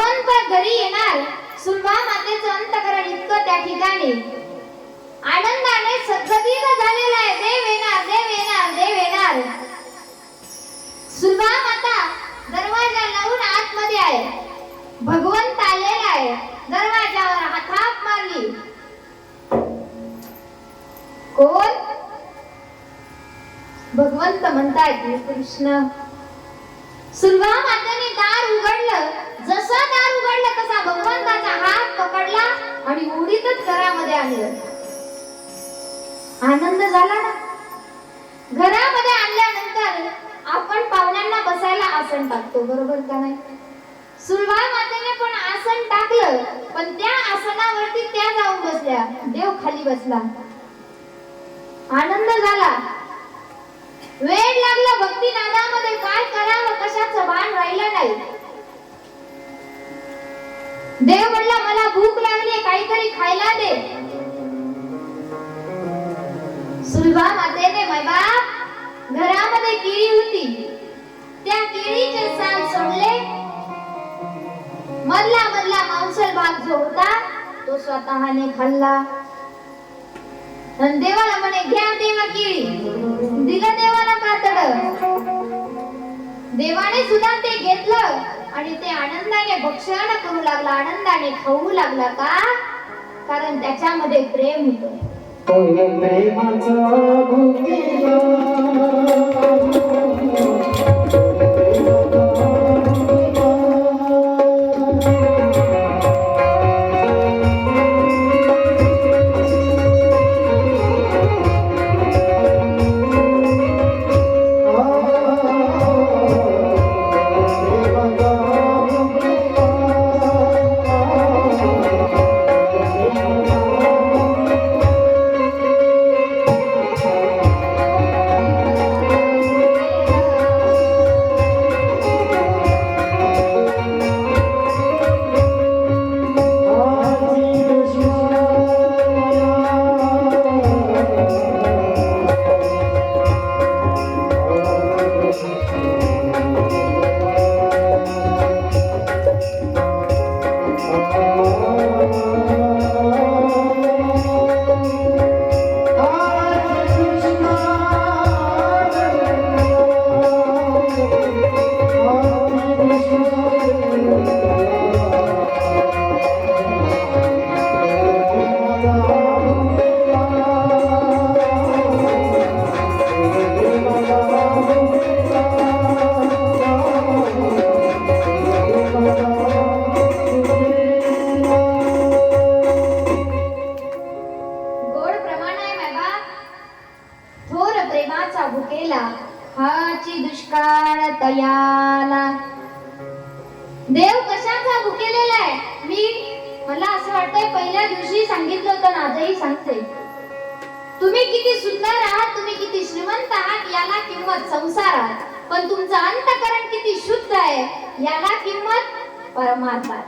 भगवंत घरी येणार, सुलभा मातेचं अंतःकरण इतकं त्या ठिकाणी आनंदाने सद्गतीत झालेला आहे. देव येणार, देव येणार, देव येणार. सुलभा माता दरवाजा लावून आतमध्ये आहे. भगवंत आलेला आहे. दरवाजावर हात मारली. कोण? भगवंत म्हणतायत, कृष्ण. सुलभा मातेने दार उघडलं. जसं दार उघडलं तसा भगवंताचा हात पकडला आणि उडीतच घरामध्ये आणलं. आनंद झाला ना. घरामध्ये आणल्यानंतर आपण पाहुण्यांना बसायला आसन टाकतो, बरोबर का नाही? सुलभा मातेने पण आसन टाकलं, पण त्या आसनावरती त्या जाऊन बसल्या. देव खाली बसला. आनंद झाला. वेळ लागला भक्ती नादामध्ये. काय करावं, कशाचं भान राहिलं नाही. देव म्हणला, मला भूक लागली, काहीतरी खायला दे. सुलभा मातेने मैबाप घरामध्ये केळी होती, त्या केळीचे साल सोडले. मधला मांसल भाग जो होता तो स्वतःने खाल्ला. देवाला म्हणे, घ्या देवा केळी. दिलं देवाला कातड. देवाने सुद्धा ते घेतलं आणि ते आनंदाने भक्षण करू लागला, आनंदाने खाऊ लागला. का? कारण त्याच्यामध्ये प्रेम होतं. प्रेमाचा भुकेला भुकेला हाची दुष्काळ तयाला. देव कशाचा भुकेलेला आहे? मला असं वाटतंय पहिल्या दिवशी सांगितलं होतं ना, आजही सांगते. तुम्ही किती सुंदर आहात, तुम्ही किती श्रीमंत आहात याला किंमत संसारात, पण तुमचं अंतःकरण किती शुद्ध आहे याला किंमत परमार्थात.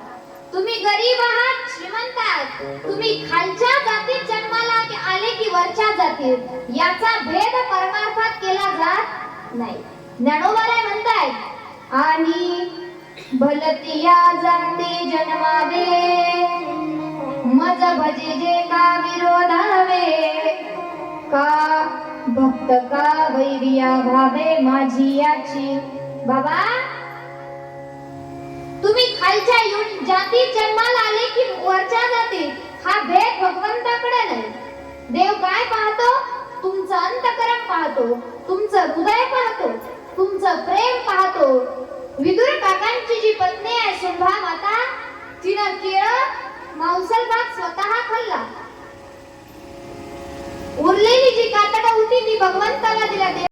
तुम्ही गरीब आहात, श्रीमंत आहात, तुम्ही खालच्या जातीत जन्माला आले की वरच्या जातीत, याचा भेद परमार्थात केला जात नाही. ज्ञानोबाराय म्हणताय, आणि भलतिया जाती जन्मावे मज भजे जे का विरोधावे, का भक्त का वैरिया भावे माझी याची. बाबा, तुम्ही खालच्या जातीत जन्माला आले की वरच्या जातीत, हा भेद भगवंताकडे नाही. देव काय पाहतो? तुमचं अंतःकरण पाहतो, तुमचं हृदय पाहतो, तुमचं प्रेम पाहतो. विदुर काकांची जी पत्नी आहे सुलभा माता, तिनं केळं मांसल भाग स्वतः खाल्ला. उरलेली जी कातडं होती ती भगवंताला दिला.